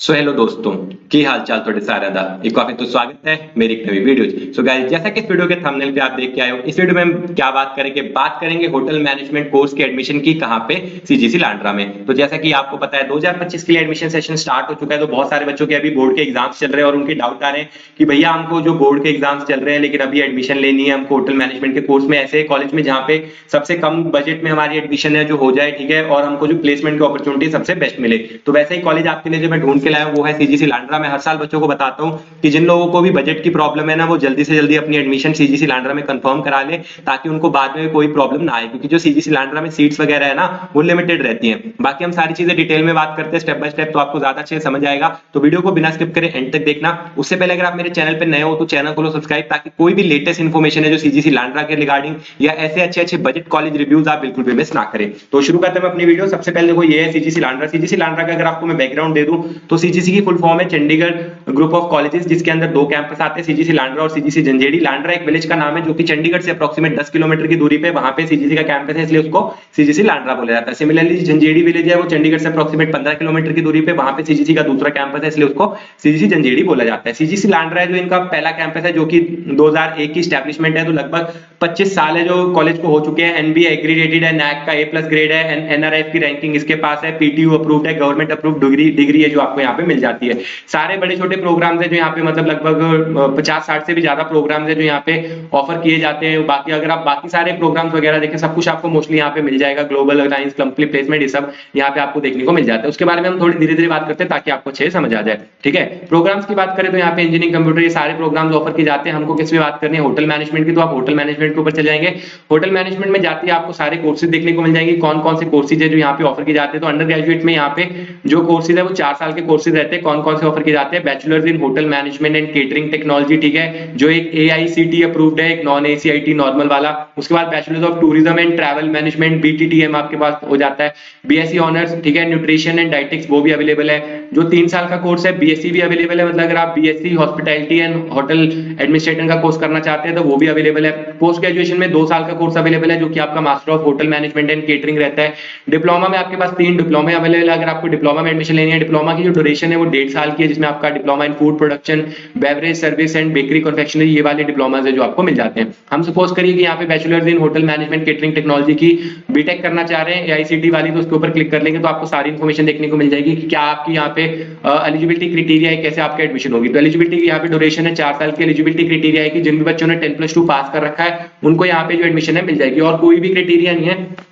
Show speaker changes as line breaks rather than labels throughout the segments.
So hello दोस्तों की हाल चाल थोड़े सारे दा एक काफी तो स्वागत है मेरी एक नई वीडियो। सो गाइस, जैसा कि इस वीडियो के थंबनेल पे आप देख के आए हो, इस वीडियो में हम क्या बात करेंगे होटल मैनेजमेंट कोर्स के एडमिशन की कहां पे सीजीसी लांड्रा में। तो जैसा कि आपको पता है 2025 के लिए एडमिशन सेशन स्टार्ट हो चुका है। तो बहुत सारे बच्चों के अभी बोर्ड के एग्जाम्स चल रहे हैं और उनके डाउट आ रहे हैं कि भैया हमको जो बोर्ड के एग्जाम्स चल रहे हैं लेकिन अभी एडमिशन लेनी है हमको होटल मैनेजमेंट के कोर्स में, ऐसे कॉलेज में जहाँ पे सबसे कम बजट में हमारी एडमिशन है जो हो जाए, ठीक है, और हमको जो प्लेसमेंट की अपॉर्चुनिटी सबसे बेस्ट मिले। तो वैसे ही कॉलेज आपके लिए जो मैं ढूंढ के लाया हूं वो है सीजीसी लांड्रा। मैं हर साल बच्चों को बताता हूं कि जिन लोगों को भी बजट की प्रॉब्लम है ना, वो जल्दी से जल्दी अपनी एडमिशन सीजीसी लांड्रा में कंफर्म करा ले ताकि उनको बाद में कोई प्रॉब्लम ना आए, क्योंकि जो सीजीसी लांड्रा में सीट्स वगैरह है ना वो लिमिटेड रहती हैं। बाकी हम सारी चीजें डिटेल में बात करते हैं स्टेप बाय स्टेप, तो आपको ज्यादा अच्छे से समझ आएगा। तो वीडियो को बिना स्किप करे एंड तक देखना। उससे पहले अगर आप मेरे चैनल पर नए हो तो चैनल को लो सब्सक्राइब, ताकि कोई भी लेटेस्ट इन्फॉर्मेशन है जो सीजीसी लांड्रा के रिगार्डिंग या ऐसे अच्छे अच्छे बजट कॉलेज रिव्यूज आप बिल्कुल भी मिस ना करें। तो शुरू करते हैं अपनी वीडियो। सबसे पहले देखो ये है सीजीसी लांड्रा। सीजीसी लांड्रा का अगर आपको मैं बैकग्राउंड दे दूं तो सीजीसी की फुल फॉर्म है चंडीगढ़ ग्रुप ऑफ कॉलेजेस, जिसके अंदर दो कैंपस आते हैं, सीजीसी लांड्रा और सीजीसी झंझेड़ी। लांड्रा एक विलेज का नाम है जो कि चंडीगढ़ से अप्रोक्सीमेट 10 किलोमीटर की दूरी पे वहां पे सीजीसी का कैंपस है, इसलिए उसको सीजीसी लांड्रा बोला जाता है। सिमिलरली झंझेड़ी विलेज है वो चंडीगढ़ से अप्रोक्सीमेट 15 किलोमीटर की दूरी पे, वहां पे सीजीसी का दूसरा कैंपस है, इसलिए उसको सीजीसी झंझेड़ी बोला जाता है। सीजीसी लांड्रा है जो इनका पहला कैंपस है जो कि 2001 की स्टैब्लिशमेंट है, तो लगभग 25 साल है जो कॉलेज को हो चुके हैं। एनबीए एग्रीडेटेड है, नैक का A+ ग्रेड है, एनआरएफ की रैंकिंग इसके पास है, पीटीयू अप्रूव्ड है, गवर्नमेंट अप्रूव्ड डिग्री है जो आपको यहाँ पे मिल जाती है। सारे बड़े छोटे प्रोग्राम्स है जो यहाँ पे मतलब लगभग 50-60 से भी ज्यादा प्रोग्राम्स है जो यहाँ पे ऑफर किए जाते हैं। बाकी अगर आप बाकी सारे प्रोग्राम्स वगैरह देखें, सब कुछ आपको मोस्टली यहाँ पे मिल जाएगा। ग्लोबल अलायंस, कंपनी प्लेसमेंट, ये सब यहाँ पे आपको देखने को मिल जाता है। उसके बारे में हम थोड़ी धीरे धीरे बात करते हैं ताकि आपको अच्छे से समझ आ जाए, ठीक है। प्रोग्राम्स की बात करें तो यहाँ पे इंजीनियरिंग, कंप्यूटर, ये सारे प्रोग्राम्स ऑफर किए जाते हैं। हमको किस पे बात करनी है, होटल मैनेजमेंट की, तो आप होटल मैनेजमेंट के ऊपर चले जाएंगे। होटल मैनेजमेंट में जाती है आपको सारे कोर्सेज देखने को मिल जाएंगे। कौन कौन से कोर्सेज है जो यहाँ पे ऑफर किए जाते हैं, तो अंडर ग्रेजुएट में यहाँ पे जो कोर्सेज है वो 4 साल के कोर्सेज रहते हैं। कौन कौन से ऑफर किए जाते हैं, bachelors in hotel management and catering technology, ठीक है, जो एक AICTE अप्रूव्ड है, एक नॉन ACIT नॉर्मल वाला। उसके बाद bachelors of tourism and travel management BTTM आपके पास हो जाता है। BSc ऑनर्स, ठीक है, न्यूट्रिशन एंड डाइटिक्स, वो भी अवेलेबल है। जो 3 साल का कोर्स है BSc भी अवेलेबल है, मतलब अगर आप BSc hospitality and hotel administrator का कोर्स करना चाहते हैं तो वो भी अवेलेबल है। पोस्ट ग्रेजुएशन में 2 साल का कोर्स अवेलेबल है जो कि आपका master of hotel management and catering रहता है। डिप्लोमा में आपके पास 3 डिप्लोमा अवेलेबल है। अगर आपको डिप्लोमा में एडमिशन लेनी है, डिप्लोमा की जो ड्यूरेशन है वो 1.5 साल की है, जिसमें आपका diploma in food production, beverage service and bakery confectionery, ये वाले डिप्लोमास है जो आपको मिल जाते हैं। हम सपोज करिए कि यहाँ पे bachelors in hotel management catering technology की बीटेक करना चाह रहे हैं AICTE वाली, तो उसके ऊपर क्लिक कर लेंगे तो आपको सारी इन्फॉर्मेशन देखने को मिल जाएगी कि क्या आपकी यहाँ पे एलिजिबिलिटी क्राइटेरिया है, कैसे आपका एडमिशन होगी। तो एलिजिबिलिटी की यहाँ पे ड्यूरेशन है 4 साल की। एलिजिबिलिटी क्राइटेरिया है कि जिन भी बच्चों ने 10+2 पास कर रखा है उनको यहाँ पे जो एडमिशन है मिल जाएगी, और कोई भी क्राइटेरिया नहीं है।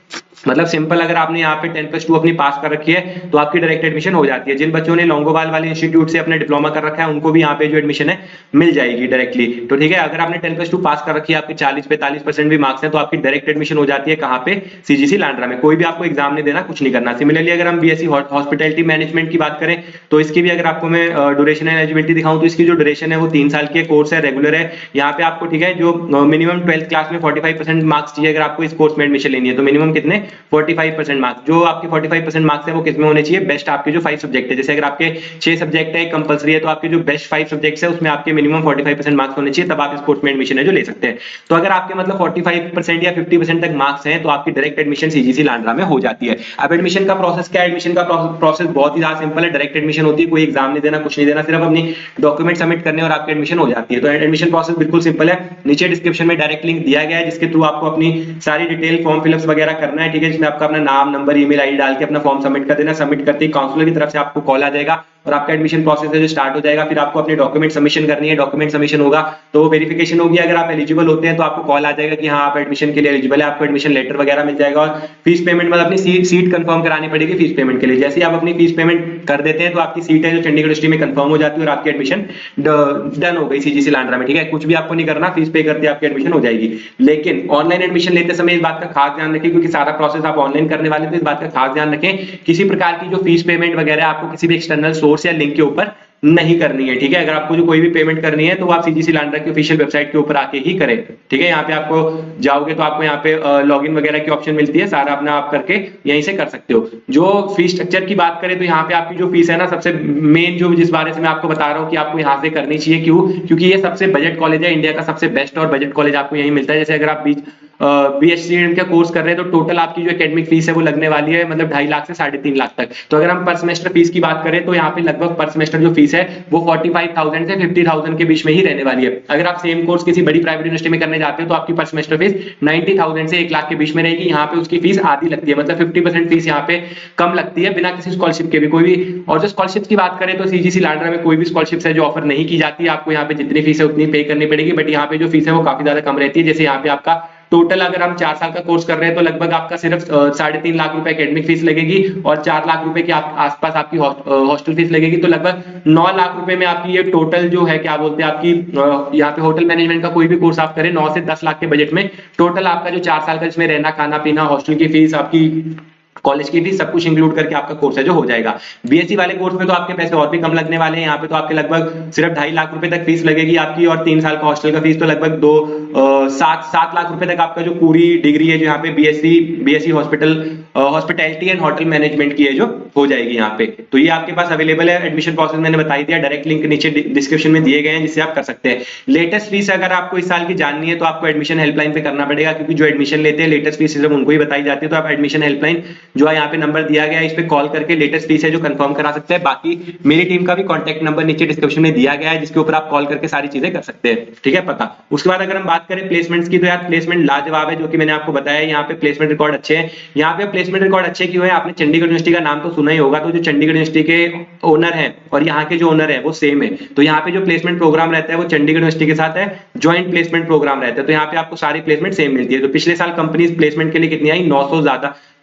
मतलब सिंपल, अगर आपने यहाँ पे 10+2 अपनी पास कर रखी है तो आपकी डायरेक्ट एडमिशन हो जाती है। जिन बच्चों ने लोंगोवाल वाले इंस्टीट्यूट से अपना डिप्लोमा कर रखा है उनको भी यहाँ पे जो एडमिशन है मिल जाएगी डायरेक्टली। तो ठीक है, अगर आपने 10+2 पास कर रखी है, आपके 40-45% भी मार्क्स हैं, तो आपकी डायरेक्ट एडमिशन हो जाती है कहाँ पे, सीजीसी लांड्रा में। कोई भी आपको एग्जाम नहीं देना, कुछ नहीं करना। सिमिलरली अगर हम BSc हॉस्पिटैलिटी मैनेजमेंट की बात करें तो इसकी भी अगर आपको मैं ड्यूरेशन एंड एलिजिबिलिटी दिखाऊं तो इसकी जो ड्यूरेशन है वो 3 साल की कोर्स है, रेगुलर है। यहाँ पे आपको, ठीक है, जो मिनिमम 12th क्लास में 45% मार्क्स चाहिए अगर आपको इस कोर्स में एडमिशन लेनी है, तो मिनिमम कितने, 45% मार्क्स। जो आपके 45% मार्क्स है वो किसमें होने चाहिए, बेस्ट आपके जो 5 सब्जेक्ट है। जैसे अगर आपके 6 सब्जेक्ट है कंपलसरी है, तो आपके जो बेस्ट 5 सब्जेक्ट्स है उसमें आपके मिनिमम 45% मार्क्स होने चाहिए, तब आप इस कोर्स में एडमिशन है जो ले सकते हैं। तो अगर आपके मतलब 45% या 50% तक मार्क्स हैं तो आपकी डायरेक्ट एडमिशन सीजीसी लांड्रा में हो जाती है। अब एडमिशन का प्रोसेस क्या है, एडमिशन का प्रोसेस बहुत ही ज्यादा सिंपल है। डायरेक्ट एडमिशन होती है, कोई एग्जाम नहीं देना, कुछ नहीं देना, सिर्फ अपनी डॉक्यूमेंट सबमिट करने और आपकी एडमिशन हो जाती है। तो एडमिशन प्रोसेस बिल्कुल सिंपल है। नीचे डिस्क्रिप्शन में डायरेक्ट लिंक दिया गया है जिसके थ्रू आपको अपनी सारी डिटेल फॉर्म फिलअप्स वगैरह करना है, ठीक है, जिसमें आपका अपना नाम, नंबर, ईमेल आईडी डाल के अपना फॉर्म सबमिट कर देना। सबमिट करते ही काउंसलर की तरफ से आपको कॉल आ जाएगा और आपका एडमिशन प्रोसेस है जो स्टार्ट हो जाएगा। फिर आपको अपने डॉक्यूमेंट सबमिशन करनी है। डॉक्यूमेंट सबमिशन होगा तो वेरिफिकेशन होगी। अगर आप एलिजिबल होते हैं तो आपको कॉल आ जाएगा कि हाँ आप एडमिशन के लिए एलिजिबल है, आपको एडमिशन लेटर वगैरह मिल जाएगा। और फीस पेमेंट, मतलब अपनी सीट कंफर्म करानी पड़ेगी फीस पेमेंट के लिए। जैसे ही आप अपनी फीस पेमेंट कर देते हैं तो आपकी सीट है जो चंडीगढ़ यूनिवर्सिटी में कंफर्म हो जाती है और आपकी एडमिशन डन हो गई सीजीसी लांड्रा में, ठीक है। कुछ भी आपको नहीं करना, फीस पे करते आपकी एडमिशन हो जाएगी। लेकिन ऑनलाइन एडमिशन लेते समय इस बात का खास ध्यान रखें, क्योंकि सारा प्रोसेस आप ऑनलाइन करने वाले, तो इस बात का खास ध्यान रखें किसी प्रकार की जो फीस पेमेंट वगैरह आपको किसी भी एक्सटर्नल सोर्स या लिंक के ऊपर नहीं करनी है, ठीक है। अगर आपको जो कोई भी पेमेंट करनी है तो आप सीजीसी लांड्रा की ऑफिशियल वेबसाइट के ऊपर आके ही करें, ठीक है। यहाँ पे आपको जाओगे तो आपको यहाँ पे लॉगिन वगैरह की ऑप्शन मिलती है, सारा अपना आप करके यहीं से कर सकते हो। जो फीस स्ट्रक्चर की बात करें तो यहाँ पे आपकी जो फीस है ना, सबसे मेन जो जिस बारे से मैं आपको बता रहा हूँ कि आपको यहाँ से करनी चाहिए, क्यों, क्योंकि ये सबसे बजट कॉलेज है, इंडिया का सबसे बेस्ट और बजट कॉलेज आपको यही मिलता है। जैसे अगर आप BSc का कोर्स कर रहे हैं तो टोटल आपकी जो एकेडमिक फीस है वो लगने वाली है मतलब 2.5 लाख से 3.5 लाख तक। तो अगर हम पर सेमेस्टर फीस की बात करें तो यहाँ पे लगभग पर सेमेस्टर जो फीस है वो 45,000 से 50,000 के बीच में ही रहने वाली है। अगर आप सेम कोर्स किसी बड़ी प्राइवेट यूनिवर्सिटी में करने जाते हो तो आपकी पर सेमेस्टर फीस 90,000 से 1 लाख के बीच में रहेगी। यहाँ पे उसकी फीस आधी लगती है, मतलब 50% फीस यहाँ पे कम लगती है बिना किसी स्कॉलरशिप के भी। कोई भी और जो स्कॉलरशिप की बात करें तो CGC लाडरा में कोई भी स्कॉलरशिप है जो ऑफर नहीं की जाती है, आपको यहाँ पे जितनी फीस है उतनी पे करनी पड़ेगी। बट यहाँ पे जो फीस है वो काफी ज्यादा कम रहती है। जैसे यहाँ पे आपका टोटल अगर हम 4 साल का कोर्स कर रहे हैं तो लगभग आपका सिर्फ 3.5 लाख रुपए एकेडमिक फीस लगेगी और 4 लाख रुपए के आसपास आपकी हॉस्टल फीस लगेगी। तो लगभग 9 लाख रुपए में आपकी ये टोटल जो है क्या बोलते हैं आपकी यहाँ पे होटल मैनेजमेंट का कोई भी कोर्स आप करें 9 से 10 लाख के बजट में टोटल आपका जो 4 साल का जिसमें रहना खाना पीना हॉस्टल की फीस आपकी कॉलेज की फीस सब कुछ इंक्लूड करके आपका कोर्स है जो हो जाएगा। BSc वाले कोर्स में तो आपके पैसे और भी कम लगने वाले हैं। यहाँ पे तो आपके लगभग सिर्फ 2.5 लाख रुपए तक फीस लगेगी आपकी और 3 साल का हॉस्टल का फीस तो लगभग 7 लाख रुपए तक आपका जो पूरी डिग्री है जो यहाँ पे BSc hospitality and hotel management की है जो हो जाएगी यहाँ पे। तो ये आपके पास अवेलेबल है। एडमिशन प्रोसेस मैंने बताई दिया, डायरेक्ट लिंक नीचे डिस्क्रिप्शन में दिए गए हैं जिससे आप कर सकते हैं। लेटेस्ट फीस अगर आपको इस साल की जाननी है तो आपको एडमिशन हेल्पलाइन पे करना पड़ेगा, क्योंकि जो एडमिशन लेते हैं लेटेस्ट फीस सिर्फ उनको ही बताई जाती है। तो आप एडमिशन हेल्पलाइन जो है यहाँ पे नंबर दिया गया है इस पे कॉल करके लेटेस्ट फीस है जो कंफर्म करा सकते हैं। बाकी मेरी टीम का भी कांटेक्ट नंबर नीचे डिस्क्रिप्शन में दिया गया है जिसके ऊपर आप कॉल करके सारी चीजें कर सकते हैं। ठीक है पता। उसके बाद अगर हम बात करें प्लेसमेंट्स की तो यार प्लेसमेंट लाजवाब है, जो कि मैंने आपको बताया। यहाँ पे प्लेसमेंट रिकॉर्ड अच्छे हैं। यहाँ पे प्लेसमेंट रिकॉर्ड अच्छे क्यों है, आपने चंडीगढ़ यूनिवर्सिटी का नाम तो सुना ही होगा। तो जो चंडीगढ़ यूनिवर्सिटी के ओनर है और यहाँ के जो ओनर है वो सेम है। तो यहाँ पे जो प्लेसमेंट प्रोग्राम रहता है वो चंडीगढ़ यूनिवर्सिटी के साथ है, ज्वाइंट प्लेसमेंट प्रोग्राम रहता है। तो यहाँ पे आपको सारी प्लेसमेंट सेम मिलती है। तो पिछले साल कंपनीज प्लेसमेंट के लिए कितनी आई,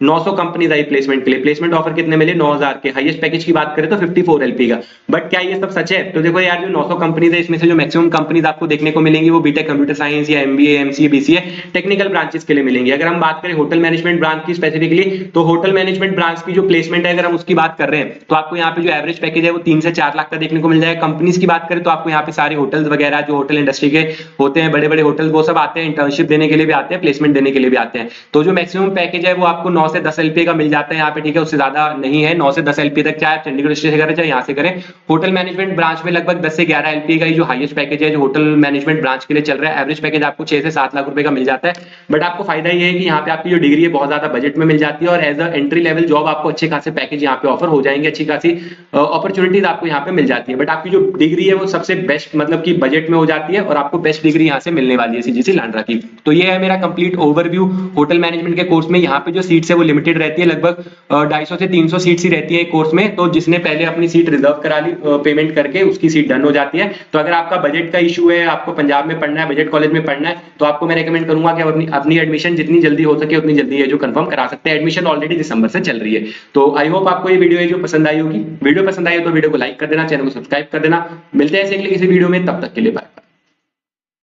900 कंपनीज आई प्लेसमेंट के लिए। प्लेसमेंट ऑफर कितने मिले, 9,000 के। हाईएस्ट पैकेज की बात करें तो 54 LP का। बट क्या ये सब सच है? तो देखो यार जो 900 कंपनीज है इसमें से जो मैक्सिमम कंपनीज आपको देखने को मिलेंगी वो बीटेक कंप्यूटर साइंस या MBA MCA BCA technical branches के लिए मिलेंगी। अगर हम बात करें होटल मैनेजमेंट ब्रांच की स्पेसिफिकली तो होटल मैनेजमेंट ब्रांच की जो प्लेसमेंट है अगर हम उसकी बात कर रहे हैं तो आपको यहाँ पे जो एवरेज पैकेज है वो 3 से 4 लाख का देखने को मिल जाएगा। कंपनीज की बात करें तो आपको यहाँ पे सारे होटल्स वगैरह जो होटल इंडस्ट्री के होते हैं बड़े बड़े होटल वो सब आते हैं, इंटर्नशिप देने के लिए भी आते हैं, प्लेसमेंट देने के लिए भी आते हैं। तो जो मैक्सिमम पैकेज है वो आपको 9 से 10 LP का मिल जाता है यहाँ पे। ठीक है, उससे ज्यादा नहीं है। 9 से 10 LP तक, चाहे आप चंडीगढ़ यूनिवर्सिटी से करें चाहे यहाँ से करें। होटल मैनेजमेंट ब्रांच में लगभग 10 से 11 LP का ही जो हाईएस्ट पैकेज है जो होटल मैनेजमेंट ब्रांच के लिए चल रहा है। एवरेज पैकेज आपको 6 से 7 लाख रुपए का मिल जाता है। बट आपको फायदा ये है कि यहाँ पे आपकी जो डिग्री है बहुत ज्यादा बजट में मिल जाती है और as a entry level job आपको अच्छे खासे पैकेज यहाँ पे ऑफर हो जाएंगे, अच्छी खासी अपॉर्चुनिटीज आपको यहाँ पे मिल जाती है। बट आपकी जो डिग्री है वो सबसे बेस्ट मतलब कि बजट में हो जाती है और आपको बेस्ट डिग्री यहाँ से मिलने वाली है CGC लांड्रा की। तो ये है मेरा कंप्लीट ओवरव्यू होटल मैनेजमेंट के कोर्स में। यहाँ पे जो सीट्स है वो लिमिटेड रहती है, लगभग 250 से 300 सीट्स ही रहती है कोर्स में। तो जिसने पहले अपनी सीट रिजर्व करा ली पेमेंट करके उसकी सीट डन हो जाती है। तो अगर आपका बजट का इशू है, आपको पंजाब में पढ़ना है, बजट कॉलेज में पढ़ना है, तो आपको मैं रेकमेंड करूंगा कि आप अपनी एडमिशन जितनी जल्दी हो सके उतनी जल्दी है जो कंफर्म करा सकते हैं। एडमिशन ऑलरेडी दिसंबर से चल रही है। तो आई होप आपको ये वीडियो है जो पसंद आई होगी। वीडियो पसंद आई हो तो वीडियो को लाइक कर देना, चैनल को सब्सक्राइब कर देना। मिलते हैं ऐसे अगले किसी वीडियो में, तब तक के लिए बाय।